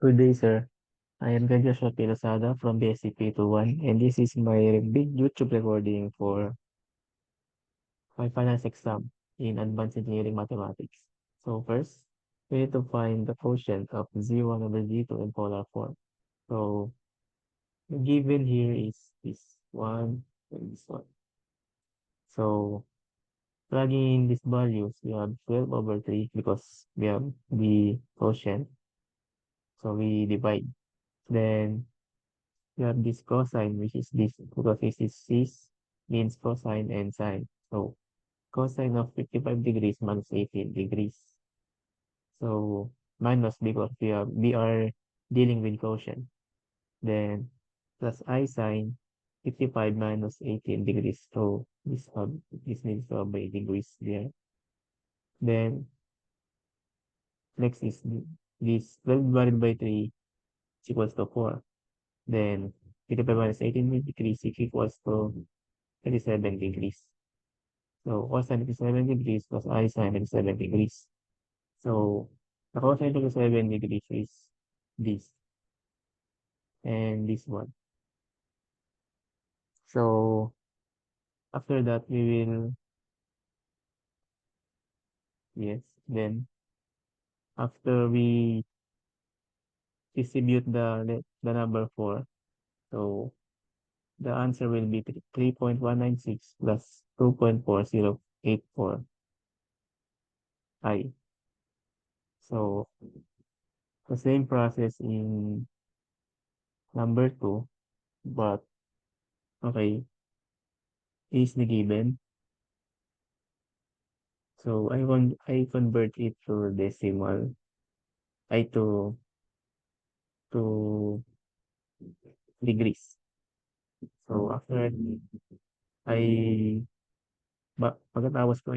Good day, sir. I am Joshua Pilosada from BSCP 21, and this is my big YouTube recording for my finance exam in Advanced Engineering Mathematics. So first, we need to find the quotient of Z1 over Z2 in polar form. So the given here is this one and this one. So plugging in these values, we have 12 over 3 because we have the quotient. So we divide. Then you have this cosine, which is this, because this is cis, means cosine and sine. So cosine of 55 degrees minus 18 degrees. So minus because we are dealing with quotient. Then plus I sine 55 minus 18 degrees. So this needs to have by degrees there. Then next is this 12 divided by 3 is equals to 4. Then 55 minus 18 degrees is equals to 37 degrees. So cos 97 degrees plus I sin 97 degrees. So the cos 97 degrees is this and this one. So after that we will, yes, then after we distribute the number 4, so the answer will be 3.196 plus 2.4084 I. So the same process in number 2, but okay, is the given. So I convert it to decimal, I to degrees. So after I pagkatapos ko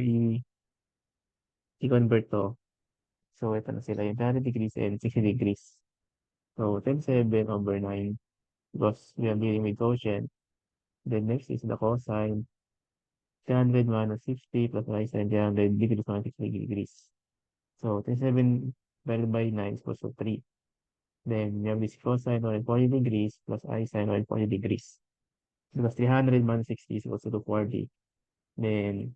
i-convert to. So ito na sila yung 100 degrees and 60 degrees. So 7 over 9 because we are dealing with quotient. Then next is the cosine. 300 minus 60 plus y sine 300 degrees minus 60 degrees. So 37 divided by 9 is equals to 3. Then we have this cosine 140 degrees plus I sine 140 degrees. Because 300 minus 60 is equals to 240. Then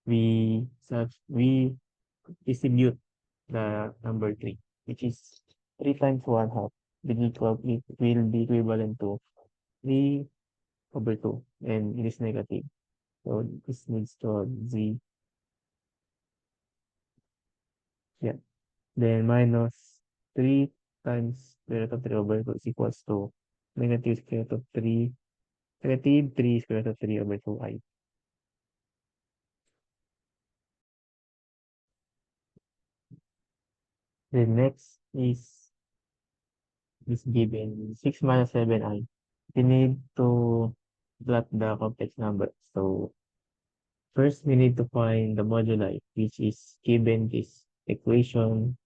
we distribute the number 3, which is 3 times 1 half. It will be equivalent to 3 over 2, and it is negative. So this needs to z, yeah. Then minus 3 times square root of 3 over 2 is equals to negative square root of 3, negative 3 square root of 3 over 2i. The next is this given 6 minus 7i. We need to plot the complex number. So first we need to find the moduli, which is given this equation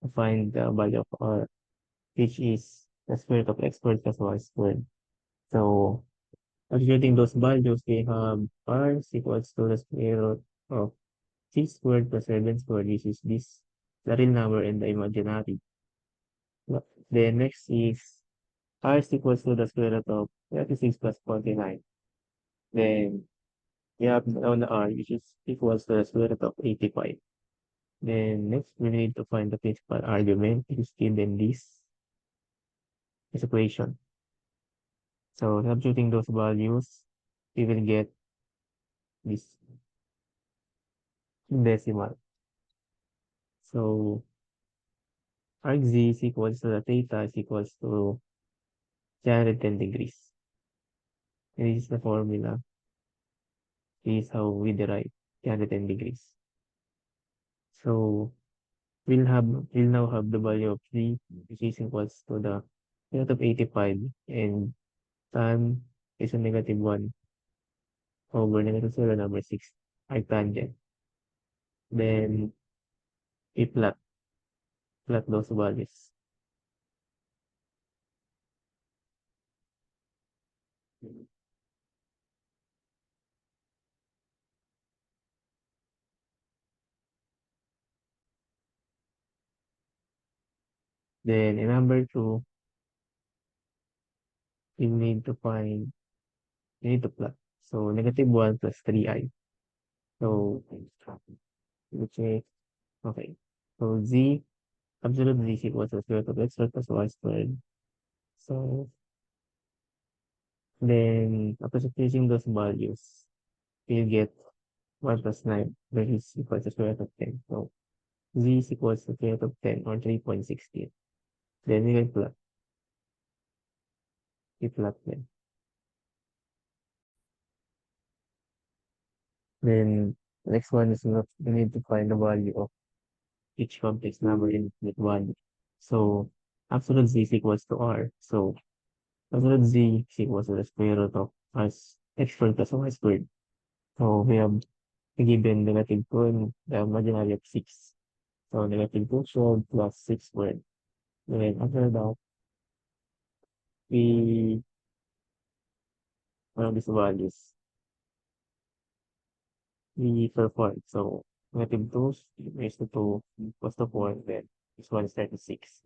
to find the value of r, which is the square root of x squared plus y squared. So substituting those values, we have r is equals to the square root of 6 squared plus 7 squared, which is this, the real number and the imaginary. Then next is r is equals to the square root of 36 plus 49. Then we have on the r, which is equals to the square root of 85. Then next, we need to find the principal argument, which is given this equation. So substituting those values, we will get this decimal. So arc z is equals to the theta is equals to 310 degrees. And this is the formula. This is how we derive 310 degrees. So we'll now have the value of z, which is equals to the root of 85, and tan is a negative 1 over negative 0 number 6 arctangent. Then we plot those values. Then in number two, you need to find, you need to plot. So negative 1 plus 3i. So, which is, okay. So z, absolute z is equal to square root of x squared plus y squared. So then, after substituting those values, you get 1 plus 9, which is equal to square root of 10. So z is equal to square root of 10 or 3.16. Then you can plot, you plot them. Then next one is not, you need to find the value of each complex number in with one. So absolute z is equals to r. So absolute z is equals to the square root of us x squared plus y squared. So we have given negative 2 and the imaginary of 6. So negative 2 squared plus 6 squared. Then after that, we have these values. We perform. So negative 2 raised to 2 equals to 4. Then this one is 36.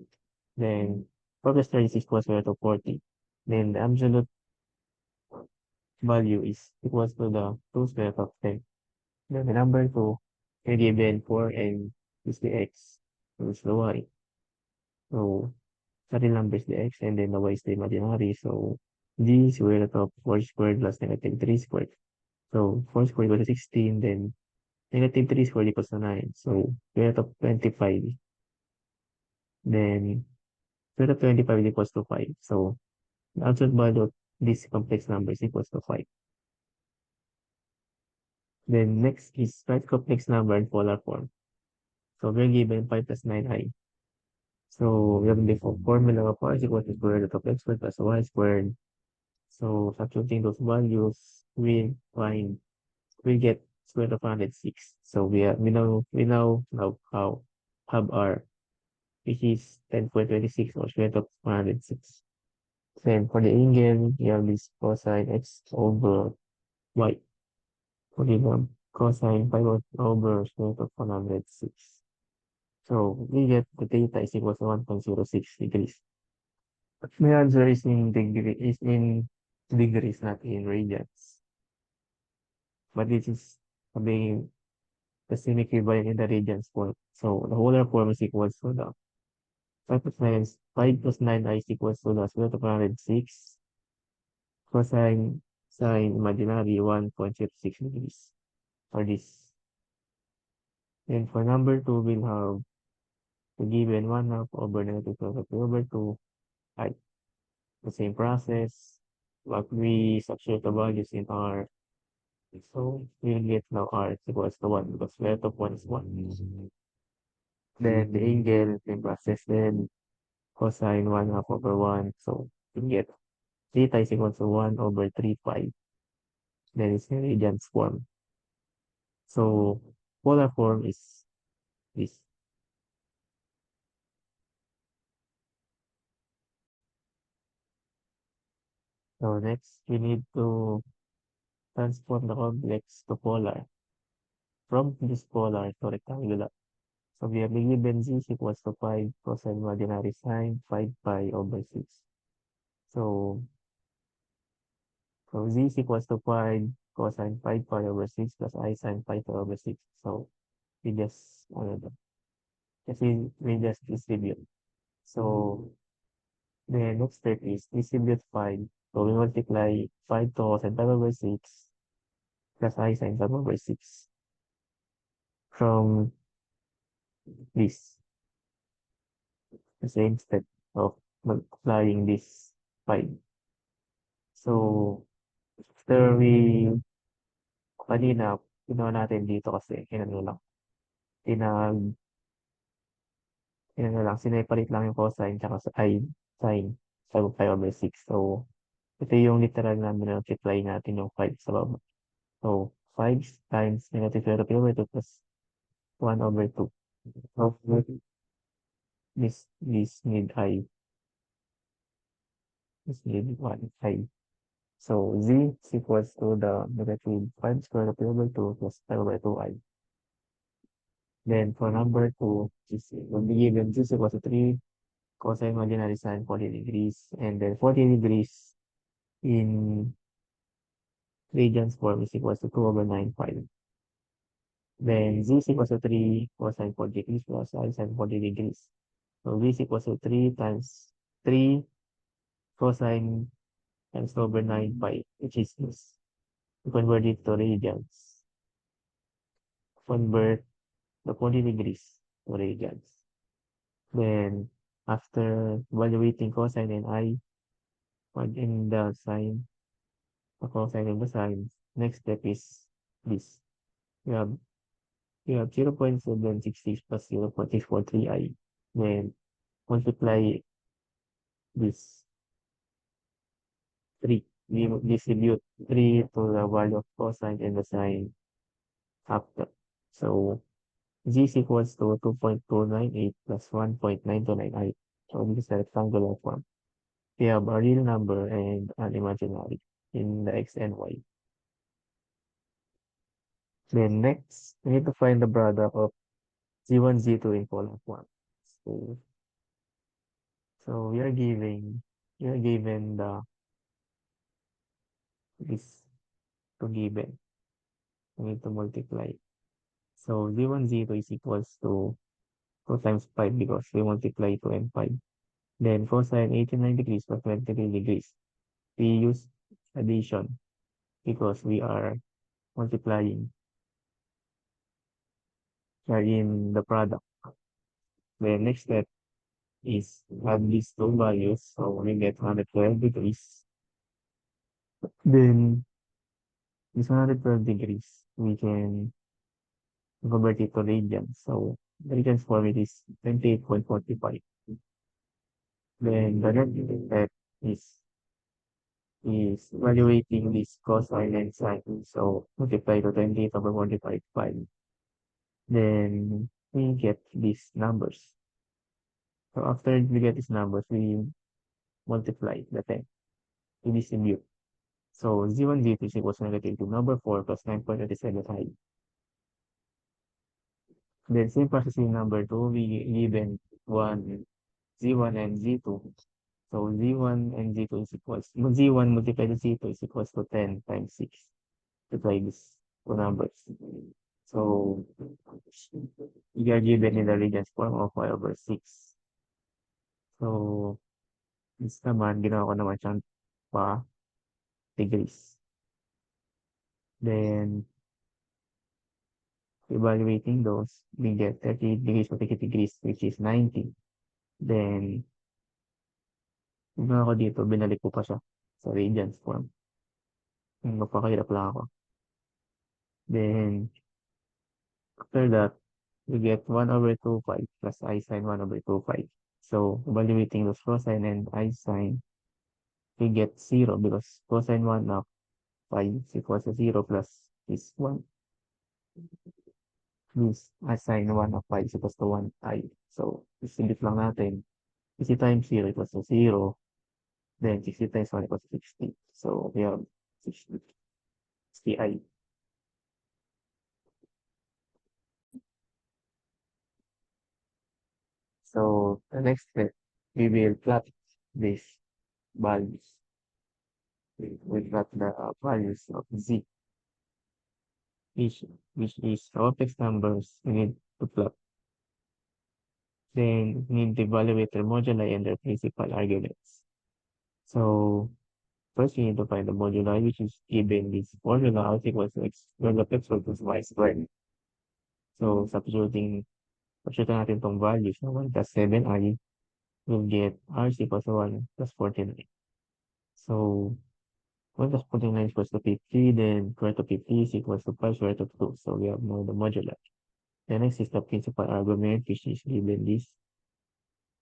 Then 4 plus 36 equals to 40. Then the absolute value is equals to the 2 square root of 10. Then the number 2 can given 4 and is the x. So it's the y. So the real number is the x and then the y is the imaginary. So g square root of 4 squared plus negative 3 squared. So 4 squared equals to 16. Then negative 3 squared equals to 9. So square root of 25. Then square root of 25 is equals to 5. So the absolute value of this complex number is equals to 5. Then next is write complex number in polar form. So we're given 5 plus 9i. So we have the formula of y is equal to square root of x squared plus y squared. So substituting those values, we get square root of 106. So we now have r, which is 10.26 or square root of 106. Then for the angle, we have this cosine x over y. For the cosine 5 over square root of 106. So we get the theta is equal to 1.06 degrees. But my answer is in degrees, not in radians. But this is being the same equivalent in the radians form. So the polar form is equals to the 5 plus 9i is equals to the square root of 106 cosine sine imaginary 1.06 degrees for this. And for number 2, we'll have the given 1 half over negative 12 over 2 I. The same process, but we substitute the values in R. So we'll get now R is equals to 1 because square root of 1 is 1. Then the angle, same process, then cosine 1 half over 1. So we get theta is equal to 1 over 3 pi. Then it's in radians form. So polar form is this. So next, we need to transform the complex to polar from this polar to rectangular. So we have the given z is equals to 5 cosine imaginary sine 5 pi over 6. So, so z is equals to 5 cosine 5 pi over 6 plus I sine 5 pi over 6. So we just, we just distribute. So the next step is distribute 5. So we multiply 5 to cosine 5 over 6 plus I sine 5 over 6 from this. The same step of multiplying this 5. So after we kanina, ginawa natin dito kasi inano lang, pinag inano lang, sineparate lang yung cosine tsaka sine sa 5/6. So, ito yung literal na multiply natin yung 5 sa baba. So, 5 times negative square root over 2 plus 1/2. So, this need I, this need 1 I. So, z is equals to the negative 5 square root over 2 plus 5/2i. Then for number 2, is when we given z is equals to 3 cosine imaginary sine 40 degrees, and then 40 degrees in radians form is equals to 2 over 9 pi. Then z is equals to 3 cosine 40 degrees plus I sine 40 degrees. So v is equals to 3 times 3 cosine times 2 over 9 pi, which is this. To convert it to radians. Convert the 40 degrees to radians. Then, after evaluating cosine and I, plug in the sine, the cosine and the sine, next step is this. We have, we have 0.766 plus 0.643i. Then, multiply this 3. We will distribute 3 to the value of cosine and the sine after. So, z is equals to 2.298 plus 1.929i. So, this is a rectangular form. We have a real number and an imaginary in the x and y. Then next, we need to find the product of z1, z2 in polar form. So, so we are given this to given. We need to multiply. So z1, z2 is equals to 2 times 5 because we multiply 2 and 5. Then cosine 89 degrees plus 23 degrees. We use addition because we are multiplying. We are in the product. The next step is add these two values. So we get 112 degrees. Then this 112 degrees, we can convert it to radians. So the radians form it is 28.45. Then the next step is evaluating this cosine and sine. So multiply to 28 over 45. Then we get these numbers. So after we get these numbers, we multiply the 10. We distribute. So z1, z2 is equals to negative 2. Number 4 plus 9.37i. Then same process in number 2, we given one z1 and z2. So z1 and z2 is equals, z1 multiplied to z2 is equals to 10 times 6. Multiply these two numbers. So we are given in the radians form of 5 over 6. So this naman, ginawa ko naman siyang pa degrees. Then evaluating those, we get 30 degrees per 30 degrees, which is 90. Then, kung ako dito, binalik ko pa siya sa radians form. Magpakahirap lang ako. Then, after that, we get 1 over 2 pi plus I sine 1 over 2 pi. So, evaluating those cosine and I sine, we get 0 because cosine 1 of pi is equal to 0 plus is 1. Means I sine 1 of pi is equals to 1 I. So, isilip lang natin. 60 times 0 equals to 0. Then 60 times 1 equals to 60. So, we have 60, 60i. So the next step, we will plot these values. We plot the values of z, which is all fixed numbers we need to plot. Then we need to evaluate their moduli and their principal arguments. So first we need to find the moduli, which is given this formula is equals to x squared of x plus y squared. So substituting natin tong values na 1 plus 7i, we'll get r is equals to 1 plus 49. So 1 plus 49 equals to 50, then square root of 50 is equals to 5 square root of 2. So we have now the modular. The next is the principal argument, which is given this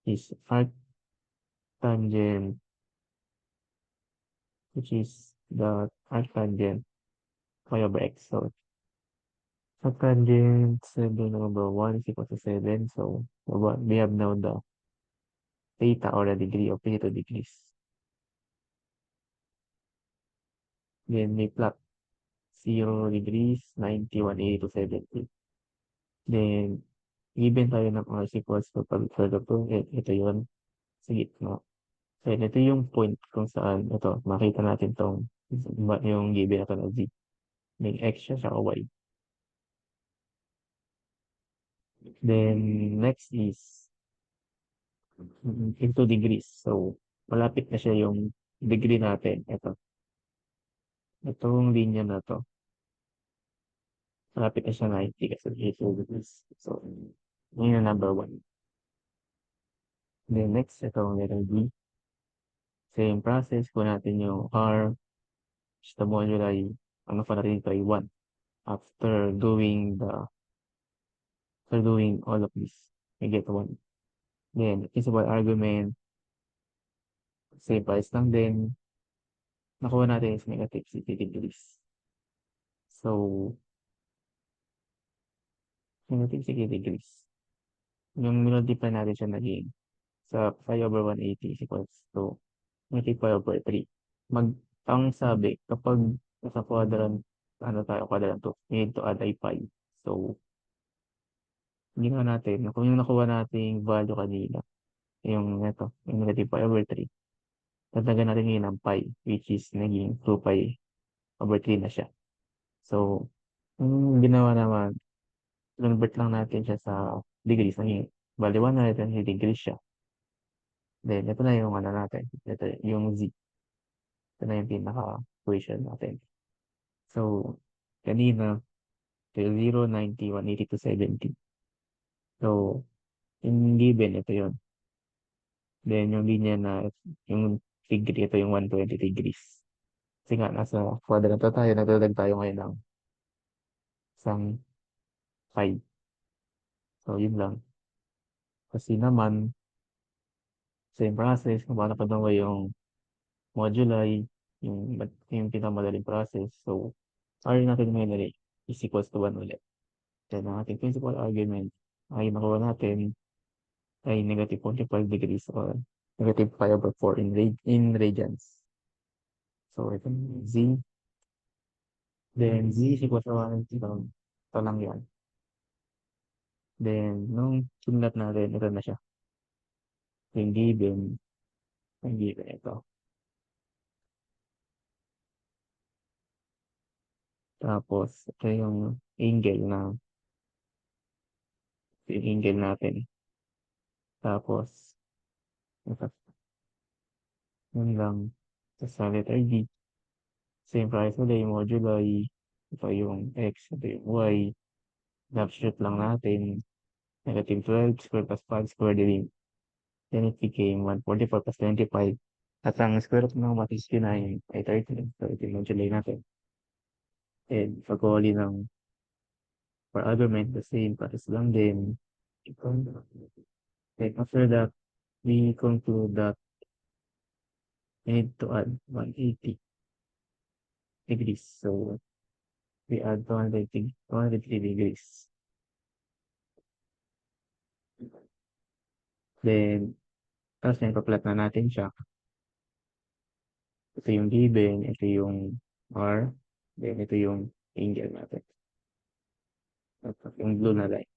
is arctangent, which is the arctangent phi over x. So arctangent 7 over 1 is equal to 7. So we have now the theta or the degree of 32 degrees. Then we plot 0 degrees, 90, 180 to 70. Then given tayo ng r is equals to pag-square root of 2, ito yun. sa gitna. And ito yung point kung saan, ito, makita natin tong, yung given na to na z. May x siya, saka y. Then, next is into degrees. So, malapit na siya yung degree natin. Itong linya na to. Malapit na siya 90 kasi into degrees. So, yun yung number one. Then, next, itong letter B. Same process. Kung natin yung R, just the moduli, ano pa natin try 1. After doing all of this, we get 1. Then, principal argument, same price lang din. Nakuha natin is negative 60 degrees. So, negative 60 degrees. Yung multiply natin siya naging sa 5/180 is equals to negative 5/3. Ang sabi, kapag nasa quadrant, ano tayo, quadrant 2, we need to add ay 5. So, ginawa natin, kung yung nakuha nating value kanina, yung negative 5/3, dagdagan natin yun ng pi, which is naging 2 pi/3 na siya. So, yung ginawa naman, convert lang natin siya sa degrees. Naging, bali 180 degrees siya. Then, ito na yung ano natin. Ito yung z. Ito na yung pinaka-equation natin. So, kanina, 0, 90, 180 to 70. So, yung given, ito yun. Then, yung linya na, yung degree, ito yung 120 degrees. Kasi nga, nasa quadrant na tayo, nagdadag tayo ngayon ng isang 5. So, yun lang. Kasi naman, same process, kung paano pa yung moduli, yung pinakamadaling process. So, R natin ngayon ulit is equals to 1 ulit. Then, ang ating principal argument ay nakuha natin ay negative 45 degrees or negative 5/4 in radians. So, ito Z. Then, Z is equals to 1. Ito lang yan. Then, nung simulat natin, ito na siya. Yung given ito. Tapos, ito yung angle natin. Tapos, ito, yun lang. Sa letter D, same price ulit yung moduli. Ito yung X, ito yung Y. Substitute lang natin. Negative 12 square plus 5 square din. Then it became 144 plus 25. At ang square root ng matis yun ay 13. So, ito yung moduli natin. And pag-uli ng for argument, the same process lang din. Then after that, we conclude that we need to add 180 degrees. So, we add 203 degrees. Then, tapos pa-plot na natin siya. Ito yung given, ito yung R, then ito yung angle natin. Ito yung blue na line.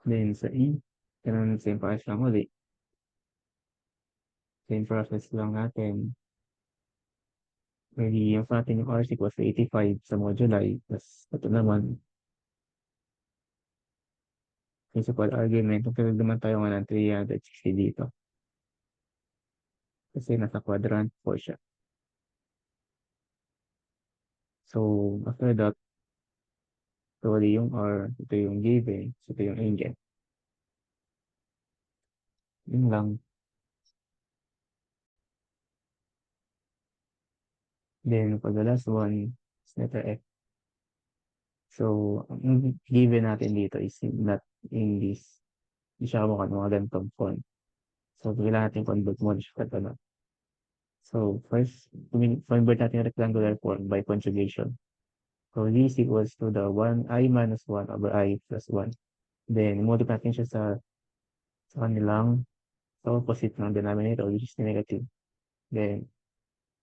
Then sa E, ganun same process lang ulit. Same process lang natin. Maybe yung sa atin yung R equals to 85 sa moduli. Tapos ito naman, principal argument, kung pinag naman tayo nga ng 360 dito. Kasi nasa quadrant 4 siya. So, after that, ito yung R, ito yung given, ito yung angle. Yun lang. Then, for the last one, is letter F. So, ang given natin dito is not in this. Hindi siya kamukha ng mga ganitong form. So, kailangan natin convert mo siya ito na. So, first, convert natin yung rectangular form by conjugation. So, this equals to the 1, I minus 1 over I plus 1. Then, multiply natin siya sa kanilang sa opposite ng denominator, which is negative. Then,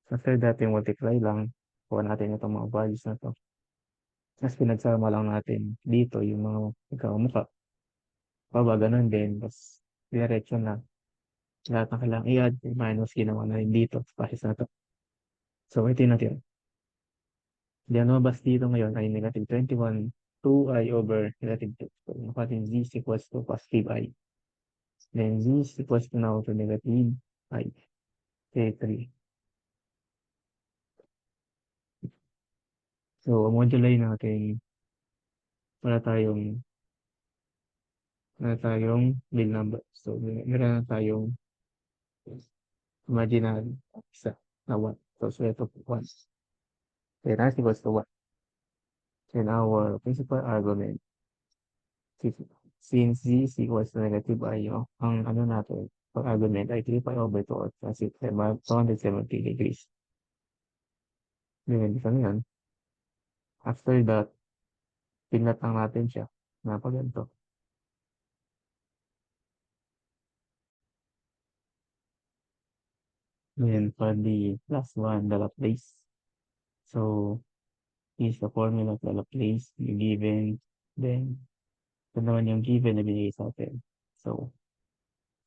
after that, yung multiply lang, kuha natin itong mga values na to. Tapos pinagsama lang natin dito yung mga magkakamukha. Baba, ganun din. Tapos diretso na. Lahat na kailangan i-add, minus ginawa na rin dito, passes na to. So, ito yung natin. Di ano bas dito ngayon ay negative 21, 2i over negative 2. So, natin z is equals to positive i. Then z is equals to now to negative i. Okay, 3. So, modulate natin wala tayong real number. So, meron na tayong imaginary isa na 1. So, ito 1. Then, as equals to 1. Then, our principal argument, since z is equals to negative i, ang ano natin, pag-argument ay 3 pi over 2 kasi 270 degrees. Then, isa na yan. After that, pinlat lang natin siya na pag ganito. Then, for the last one, the Laplace. So, is the formula of the Laplace, yung given, then, ito naman yung given na binigay sa atin. So,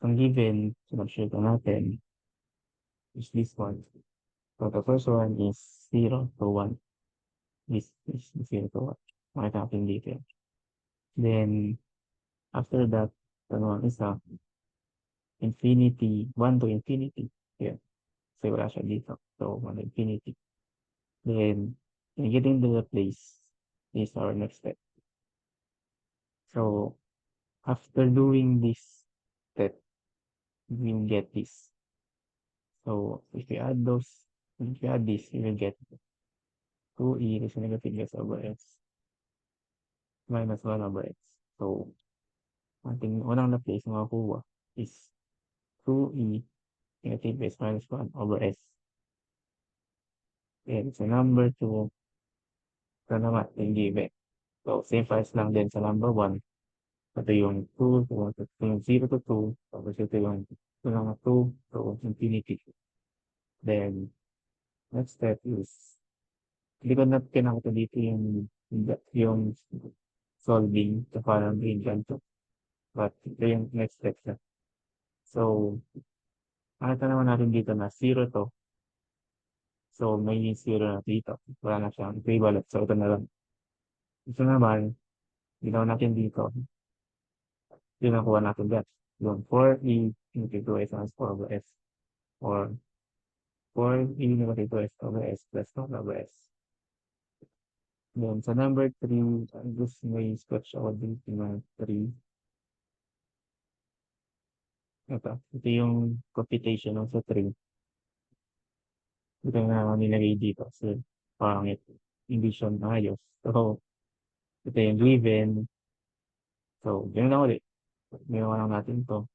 ang given, sinabshare ko natin, is this one. So, the first one is 0 to 1. This is 0 to 1. Makita natin dito. Then, after that, ito naman isa, infinity, 1 to infinity. Here. So, wala siya dito. So, 1 to infinity. Then, in getting to the place is our next step. So, after doing this step, we will get this. So, if you add this, you will get 2e is negative s over x minus 1 over x. So, ating unang na place makakuha is 2e negative s minus 1 over s. And so, number 2, ito naman, yung given. So, same price lang din sa number 1. Ito yung 2, yung 0 to 2, tapos ito yung 2 to infinity. Then, next step is, hindi ko na kinakita dito yung solving sa parang green ganito. But, ito yung next step na. So, nakita naman natin dito na 0 to. So, may 0 na dito. Wala na siyang equivalent. So, ito na lang. Ito naman, ginawa natin dito. Yun ang kuha natin dyan. Yung 4e into 2s minus 4 over s. Or 4e negative 2s over s plus 1 over s. Then, sa number 3, gusto may sketch ako dito na 3. Ito yung computation ng sa 3. Ito na nilagay dito. So, pangit. Hindi siya maayos. So, ito yung given. So, yun lang ulit. Ginawa lang natin to.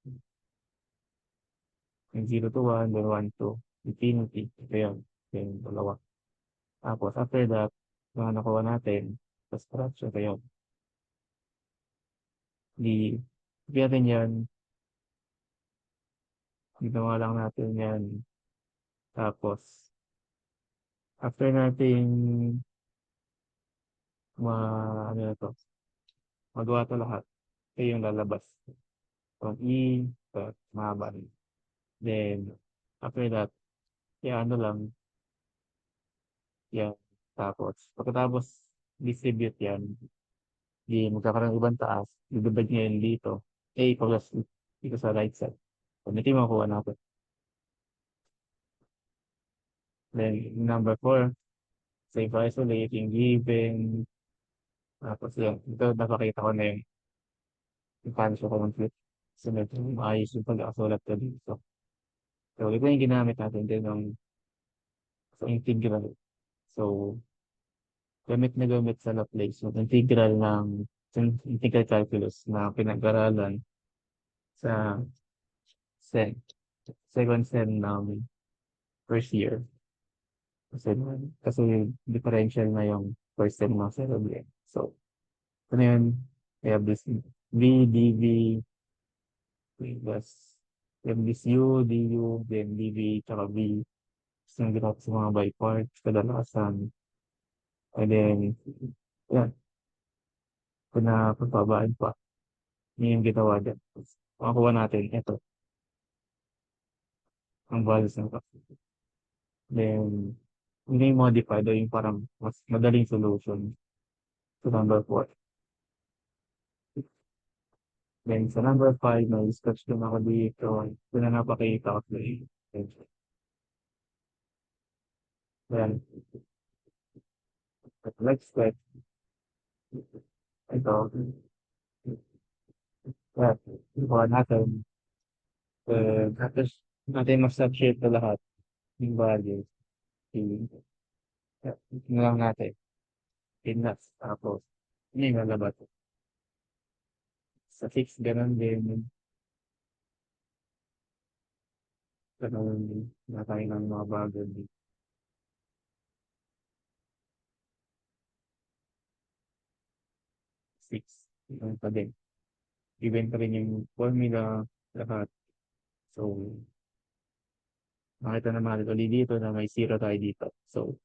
Yung 0 to 1, then 1 to infinity. Ito yun. Ito yung dalawa. Tapos, after that, mga nakuha natin, sa structure, ito yun. Di natin yan. Ginawa lang natin yan. Tapos, after natin ano na to, magawa to lahat. Ito yung lalabas. From E, to mahaba rin. Then, after that, ano lang, yan. Tapos, pagkatapos, distribute yan, di magkakaroon ng ibang taas, i-divide ngayon dito, A plus dito sa right side. So, ito yung makuha natin. Then, number 4, save isolate, yung given, tapos yun, ito napakita ko na yung paano siya complete. So, medyo maayos yung pag-akasulat ko dito. So, ito yung ginamit natin din ng sa integral. So, gamit sa Laplace yung integral calculus na pinag-aralan sa SEM, second SEM ng first year. Kasi differential na yung first SEM ng cerebral. So, ano yun? We have this V, dV, plus we have this U, du, then dV, tsaka V. Tapos yung ginagawa sa mga by parts, kadalasan. And then, yan, kung na pagbabaan pa, yun yung ginawa dyan. Makakuha natin ito, ang values ng top. Then, hindi modified o yung parang mas madaling solution to number 4. Then, sa number 5, may sketch din ako dito. Ito na napakita ko sa iyo. Then, next step, ito, kuha natin. Tapos, natin mag-substitute na lahat yung values. Yung, na lang natin. Pinas. Tapos, yun yung lalabas. Sa 6, ganun din. Ganun din. Natayin ng mga bago din. 6. Ganun pa din. Given pa rin yung formula, lahat. So, makita naman natin ulit dito na may 0 tayo dito. So,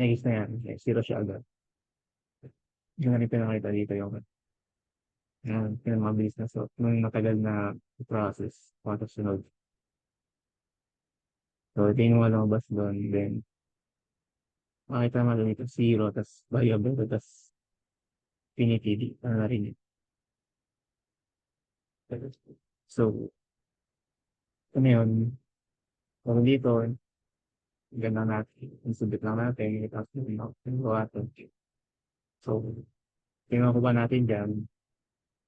next na yan. Okay, 0 siya agad. Yung ano yung pinakita dito yung pinamabilis na so, nung matagal na process, pato sunod. So, ito yung lumabas doon. Then, makita naman dito 0, tas variable, tas pinipili. Ano na rin yun. So, ano yun? So, dito, ganda natin. Isubit lang natin. Tapos, yung natin. So, tingnan ko ba natin dyan?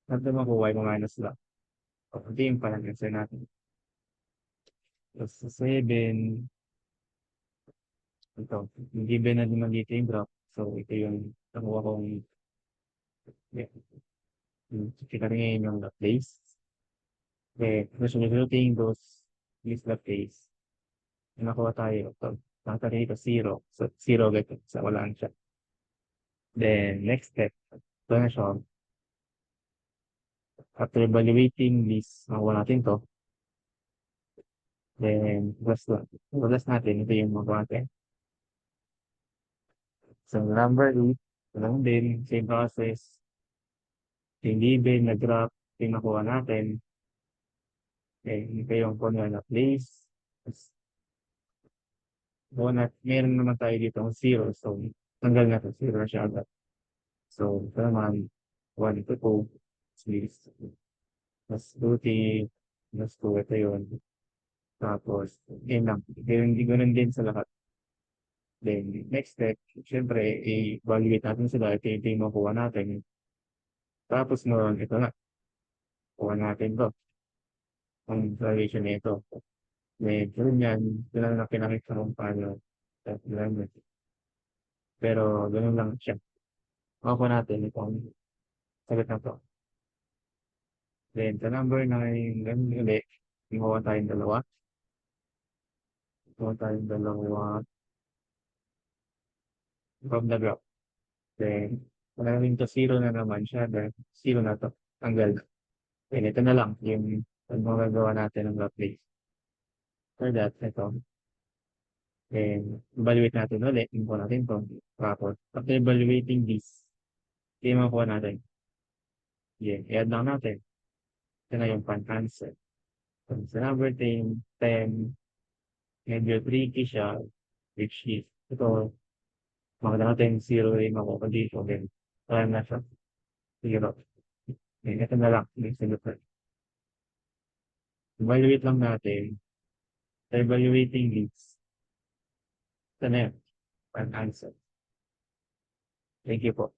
Natin makuha yung minus lang. So, ito yung parang answer natin. Tapos, sa 7, ito, given na naman dito yung graph. So, ito yung nakuha kong yeah, kita rin yung the place. Okay, resulting those is the place. Nakuha tayo. So, nakita dito 0. So, 0 agad. So, wala na siya. Then, next step. Ito na siya. After evaluating this, nakuha natin to. Then, last natin, ito yung magawa natin. So, number 8, ito lang din, same process. Yung given na graph, yung nakuha natin. Okay, ito yung formula na place. Meron naman tayo dito ang 0. So, tanggal na ito, 0 na siya agad. So, ito naman, 1 to 2, please. Mas 2, mas 2, ito yun. Tapos, yun lang. Ganun din sa lahat. Then, next step, syempre, i-evaluate natin sila. Ito yung makuha natin. Tapos mo, ito na, kuha natin to. Ang valuation nito. Then, ganun yan, ganun lang pinakita kung paano. Pero, ganun lang siya. Makuha natin itong sagot na to. Then, sa number 9, ganun ulit. Kuha tayong dalawa. Kuha tayong dalawa from the graph. Then, maraming to 0 na naman siya. Then, 0 na to. Tanggal. Then, ito na lang yung magagawa natin ng replace. For that, ito. Then, evaluate natin ulit. Input natin ito. Tapos, after evaluating this, ito yung makuha natin. Yeah, i-add lang natin. Ito na yung pan-answer. So, sa number 10, medyo tricky siya, which is, ito, makita natin 0 rin makuha dito. Then, wala na siya. 0. Then, ito na lang. Yung sagot na. Evaluate lang natin. Evaluating leads. Ito na yun. An answer. Thank you po.